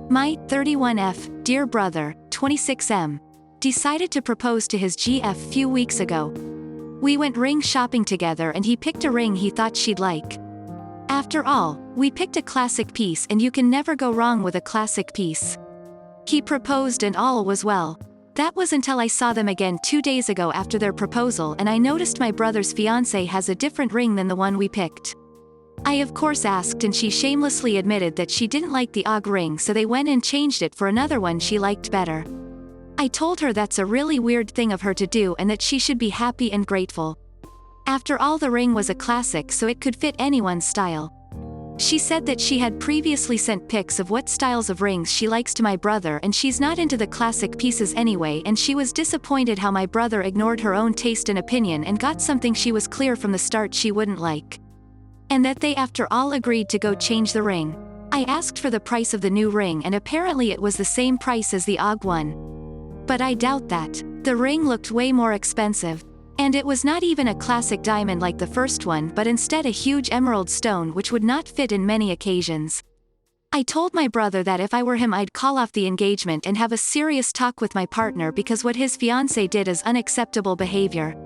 My 31F, dear brother, 26M, decided to propose to his GF few weeks ago. We went ring shopping together and he picked a ring he thought she'd like. After all, we picked a classic piece and you can never go wrong with a classic piece. He proposed and all was well. That was until I saw them again 2 days ago after their proposal and I noticed my brother's fiancée has a different ring than the one we picked. I of course asked and she shamelessly admitted that she didn't like the OG ring, so they went and changed it for another one she liked better. I told her that's a really weird thing of her to do and that she should be happy and grateful. After all, the ring was a classic, so it could fit anyone's style. She said that she had previously sent pics of what styles of rings she likes to my brother and she's not into the classic pieces anyway, and she was disappointed how my brother ignored her own taste and opinion and got something she was clear from the start she wouldn't like. And that they after all agreed to go change the ring. I asked for the price of the new ring and apparently it was the same price as the OG one. But I doubt that. The ring looked way more expensive. And it was not even a classic diamond like the first one, but instead a huge emerald stone which would not fit in many occasions. I told my brother that if I were him I'd call off the engagement and have a serious talk with my partner because what his fiancée did is unacceptable behavior.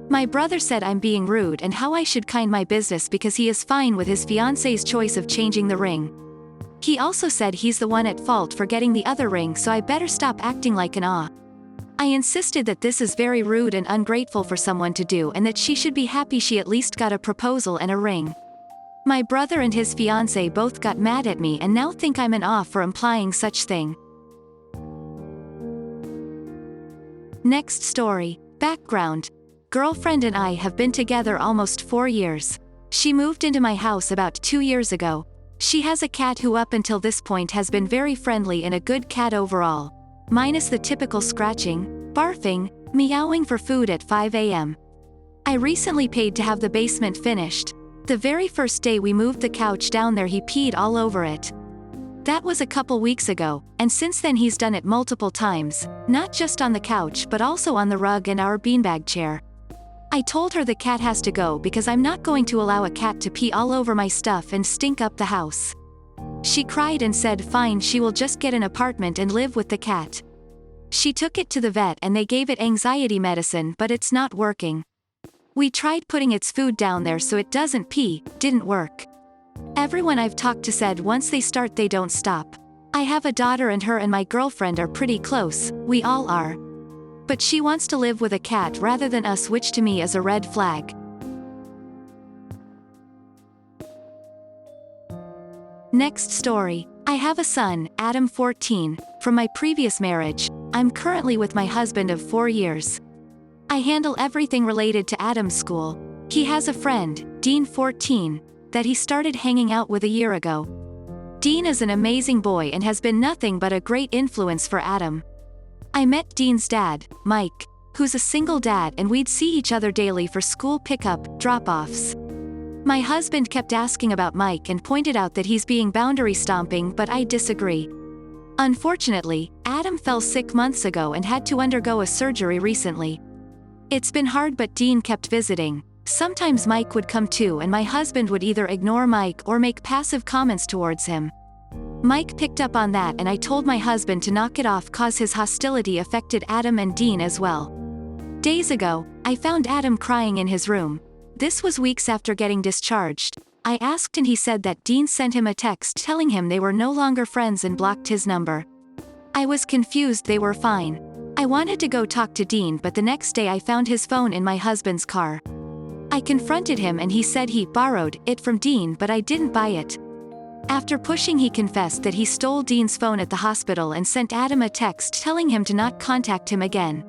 My brother said I'm being rude and how I should mind my business because he is fine with his fiancée's choice of changing the ring. He also said he's the one at fault for getting the other ring, so I better stop acting like an aw. I insisted that this is very rude and ungrateful for someone to do and that she should be happy she at least got a proposal and a ring. My brother and his fiancée both got mad at me and now think I'm an aw for implying such thing. Next story. Background. Girlfriend and I have been together almost 4 years. She moved into my house about 2 years ago. She has a cat who up until this point has been very friendly and a good cat overall. Minus the typical scratching, barfing, meowing for food at 5 a.m. I recently paid to have the basement finished. The very first day we moved the couch down there he peed all over it. That was a couple weeks ago, and since then he's done it multiple times, not just on the couch but also on the rug and our beanbag chair. I told her the cat has to go because I'm not going to allow a cat to pee all over my stuff and stink up the house. She cried and said fine, she will just get an apartment and live with the cat. She took it to the vet and they gave it anxiety medicine, but it's not working. We tried putting its food down there so it doesn't pee, didn't work. Everyone I've talked to said once they start they don't stop. I have a daughter and her and my girlfriend are pretty close, we all are. But she wants to live with a cat rather than us, which to me is a red flag. Next story. I have a son, Adam 14, from my previous marriage. I'm currently with my husband of 4 years. I handle everything related to Adam's school. He has a friend, Dean 14, that he started hanging out with a year ago. Dean is an amazing boy and has been nothing but a great influence for Adam. I met Dean's dad, Mike, who's a single dad, and we'd see each other daily for school pickup, drop-offs. My husband kept asking about Mike and pointed out that he's being boundary stomping, but I disagree. Unfortunately, Adam fell sick months ago and had to undergo a surgery recently. It's been hard, but Dean kept visiting. Sometimes Mike would come too and my husband would either ignore Mike or make passive comments towards him. Mike picked up on that and I told my husband to knock it off cause his hostility affected Adam and Dean as well. Days ago, I found Adam crying in his room. This was weeks after getting discharged. I asked and he said that Dean sent him a text telling him they were no longer friends and blocked his number. I was confused, they were fine. I wanted to go talk to Dean, but the next day I found his phone in my husband's car. I confronted him and he said he borrowed it from Dean, but I didn't buy it. After pushing, he confessed that he stole Dean's phone at the hospital and sent Adam a text telling him to not contact him again.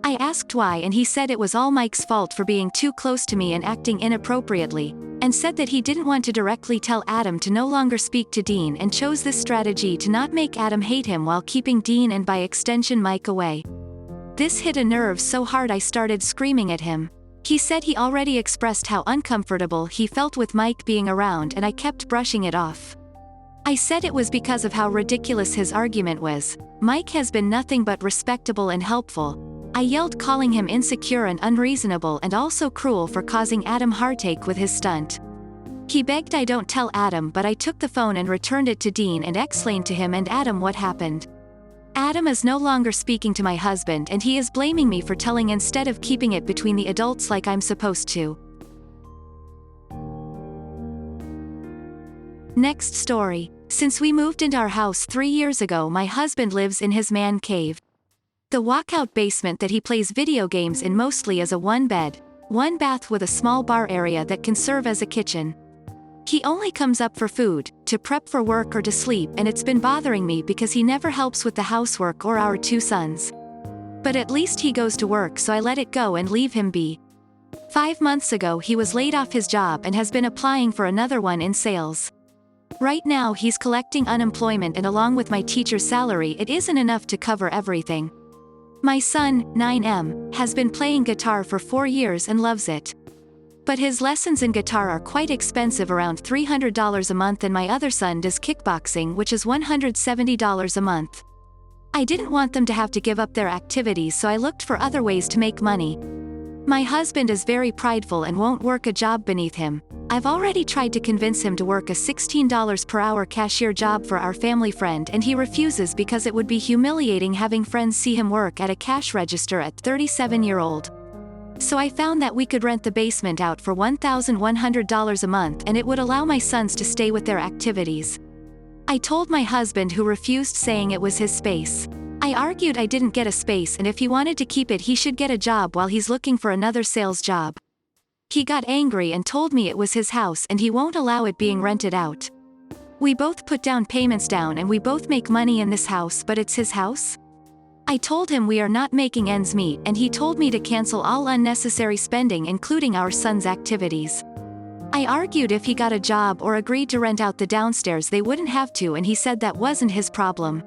I asked why and he said it was all Mike's fault for being too close to me and acting inappropriately, and said that he didn't want to directly tell Adam to no longer speak to Dean and chose this strategy to not make Adam hate him while keeping Dean and by extension Mike away. This hit a nerve so hard I started screaming at him. He said he already expressed how uncomfortable he felt with Mike being around and I kept brushing it off. I said it was because of how ridiculous his argument was. Mike has been nothing but respectable and helpful. I yelled, calling him insecure and unreasonable and also cruel for causing Adam heartache with his stunt. He begged I don't tell Adam, but I took the phone and returned it to Dean and explained to him and Adam what happened. Adam is no longer speaking to my husband and he is blaming me for telling instead of keeping it between the adults like I'm supposed to. Next story. Since we moved into our house 3 years ago, my husband lives in his man cave. The walkout basement that he plays video games in mostly is a 1-bed, 1-bath with a small bar area that can serve as a kitchen. He only comes up for food, to prep for work or to sleep, and it's been bothering me because he never helps with the housework or our 2 sons. But at least he goes to work, so I let it go and leave him be. 5 months ago he was laid off his job and has been applying for another one in sales. Right now he's collecting unemployment, and along with my teacher's salary it isn't enough to cover everything. My son, 9M, has been playing guitar for 4 years and loves it. But his lessons in guitar are quite expensive, around $300 a month, and my other son does kickboxing, which is $170 a month. I didn't want them to have to give up their activities, so I looked for other ways to make money. My husband is very prideful and won't work a job beneath him. I've already tried to convince him to work a $16 per hour cashier job for our family friend, and he refuses because it would be humiliating having friends see him work at a cash register at 37-year-old. So I found that we could rent the basement out for $1,100 a month, and it would allow my sons to stay with their activities. I told my husband, who refused, saying it was his space. I argued I didn't get a space, and if he wanted to keep it he should get a job while he's looking for another sales job. He got angry and told me it was his house and he won't allow it being rented out. We both put down payments down and we both make money in this house, but it's his house? I told him we are not making ends meet, and he told me to cancel all unnecessary spending, including our son's activities. I argued if he got a job or agreed to rent out the downstairs they wouldn't have to, and he said that wasn't his problem.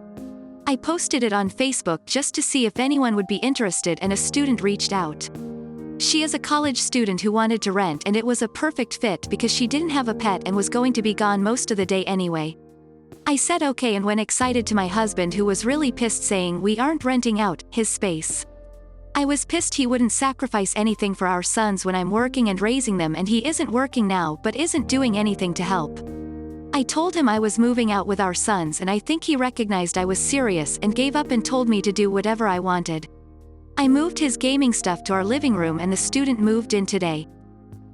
I posted it on Facebook just to see if anyone would be interested, and a student reached out. She is a college student who wanted to rent, and it was a perfect fit because she didn't have a pet and was going to be gone most of the day anyway. I said okay and went excited to my husband, who was really pissed, saying we aren't renting out his space. I was pissed he wouldn't sacrifice anything for our sons when I'm working and raising them, and he isn't working now but isn't doing anything to help. I told him I was moving out with our sons, and I think he recognized I was serious and gave up and told me to do whatever I wanted. I moved his gaming stuff to our living room and the student moved in today.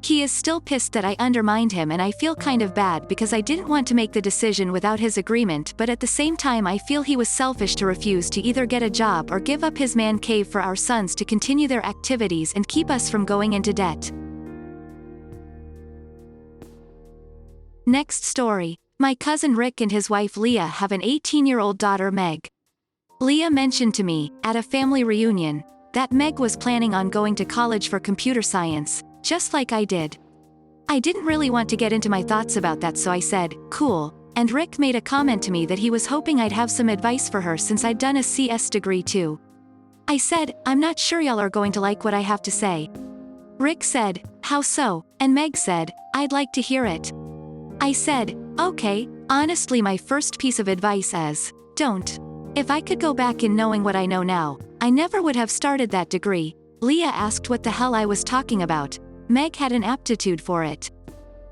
He is still pissed that I undermined him, and I feel kind of bad because I didn't want to make the decision without his agreement, but at the same time I feel he was selfish to refuse to either get a job or give up his man cave for our sons to continue their activities and keep us from going into debt. Next story. My cousin Rick and his wife Leah have an 18-year-old daughter, Meg. Leah mentioned to me, at a family reunion, that Meg was planning on going to college for computer science, just like I did. I didn't really want to get into my thoughts about that, so I said, cool, and Rick made a comment to me that he was hoping I'd have some advice for her since I'd done a CS degree too. I said, I'm not sure y'all are going to like what I have to say. Rick said, how so? And Meg said, I'd like to hear it. I said, okay, honestly my first piece of advice is, don't. If I could go back in knowing what I know now, I never would have started that degree. Leah asked what the hell I was talking about. Meg had an aptitude for it.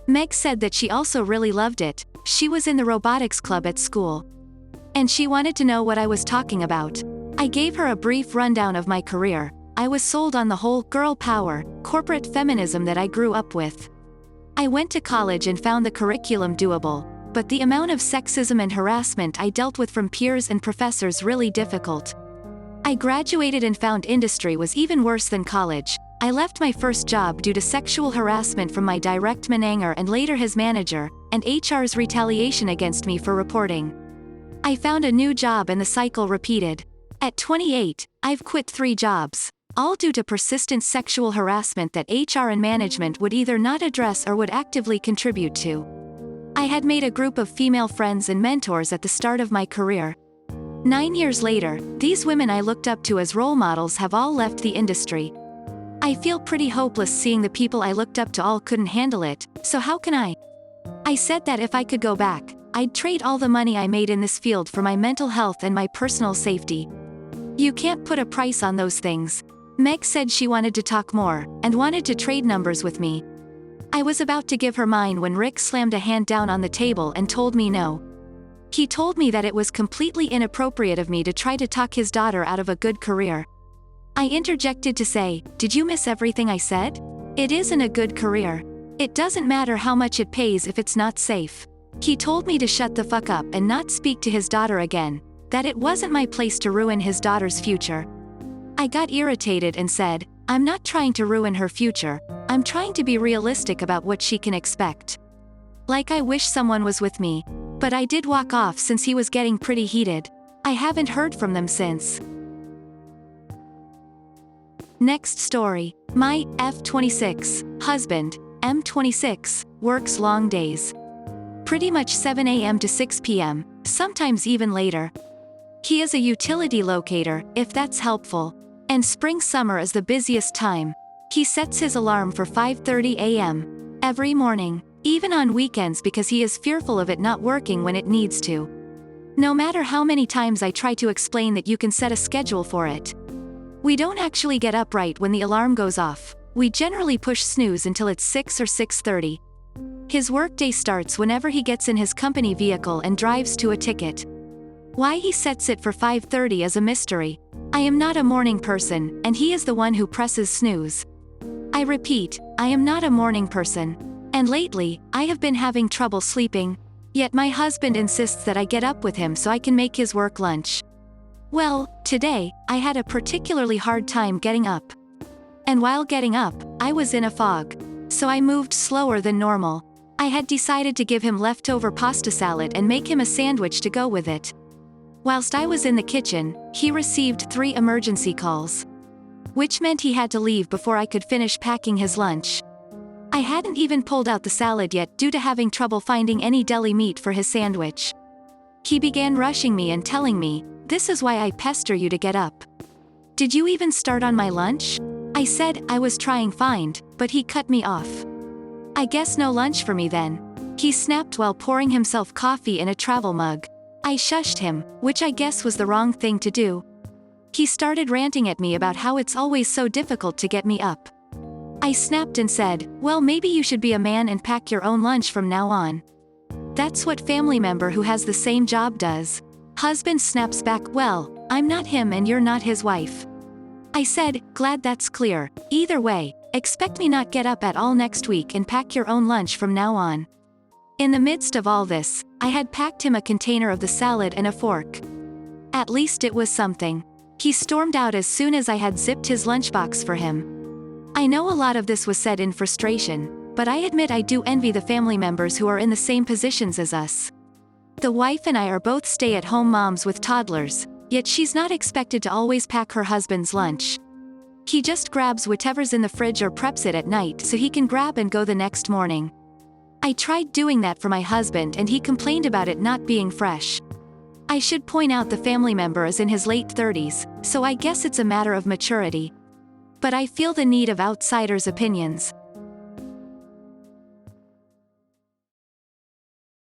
Meg said that she also really loved it. She was in the robotics club at school. And she wanted to know what I was talking about. I gave her a brief rundown of my career. I was sold on the whole girl power, corporate feminism that I grew up with. I went to college and found the curriculum doable, but the amount of sexism and harassment I dealt with from peers and professors really difficult. I graduated and found industry was even worse than college. I left my first job due to sexual harassment from my direct manager and later his manager, and HR's retaliation against me for reporting. I found a new job and the cycle repeated. At 28, I've quit 3 jobs, all due to persistent sexual harassment that HR and management would either not address or would actively contribute to. I had made a group of female friends and mentors at the start of my career. 9 years later, these women I looked up to as role models have all left the industry. I feel pretty hopeless seeing the people I looked up to all couldn't handle it, so how can I? I said that if I could go back, I'd trade all the money I made in this field for my mental health and my personal safety. You can't put a price on those things. Meg said she wanted to talk more, and wanted to trade numbers with me. I was about to give her mine when Rick slammed a hand down on the table and told me no. He told me that it was completely inappropriate of me to try to talk his daughter out of a good career. I interjected to say, "Did you miss everything I said? It isn't a good career. It doesn't matter how much it pays if it's not safe." He told me to shut the fuck up and not speak to his daughter again, that it wasn't my place to ruin his daughter's future. I got irritated and said, "I'm not trying to ruin her future, I'm trying to be realistic about what she can expect." Like I wish someone was with me. But I did walk off since he was getting pretty heated. I haven't heard from them since. Next story. My F26 husband, M26, works long days. Pretty much 7 a.m. to 6 p.m., sometimes even later. He is a utility locator, if that's helpful. And spring-summer is the busiest time. He sets his alarm for 5:30 a.m. every morning, even on weekends because he is fearful of it not working when it needs to. No matter how many times I try to explain that you can set a schedule for it. We don't actually get up right when the alarm goes off. We generally push snooze until it's 6 or 6:30. His workday starts whenever he gets in his company vehicle and drives to a ticket. Why he sets it for 5:30 is a mystery. I am not a morning person, and he is the one who presses snooze. I repeat, I am not a morning person. And lately, I have been having trouble sleeping. Yet my husband insists that I get up with him so I can make his work lunch. Well, today, I had a particularly hard time getting up. And while getting up, I was in a fog. So I moved slower than normal. I had decided to give him leftover pasta salad and make him a sandwich to go with it. Whilst I was in the kitchen, he received 3 emergency calls. Which meant he had to leave before I could finish packing his lunch. I hadn't even pulled out the salad yet due to having trouble finding any deli meat for his sandwich. He began rushing me and telling me, "This is why I pester you to get up. Did you even start on my lunch?" I said I was trying fine, but he cut me off. "I guess no lunch for me then." He snapped while pouring himself coffee in a travel mug. I shushed him, which I guess was the wrong thing to do. He started ranting at me about how it's always so difficult to get me up. I snapped and said, "Well, maybe you should be a man and pack your own lunch from now on. That's what family member who has the same job does." Husband snaps back, "Well, I'm not him and you're not his wife." I said, "Glad that's clear. Either way, expect me not get up at all next week and pack your own lunch from now on." In the midst of all this, I had packed him a container of the salad and a fork. At least it was something. He stormed out as soon as I had zipped his lunchbox for him. I know a lot of this was said in frustration, but I admit I do envy the family members who are in the same positions as us. The wife and I are both stay-at-home moms with toddlers, yet she's not expected to always pack her husband's lunch. He just grabs whatever's in the fridge or preps it at night so he can grab and go the next morning. I tried doing that for my husband and he complained about it not being fresh. I should point out the family member is in his late 30s, so I guess it's a matter of maturity. But I feel the need of outsiders' opinions.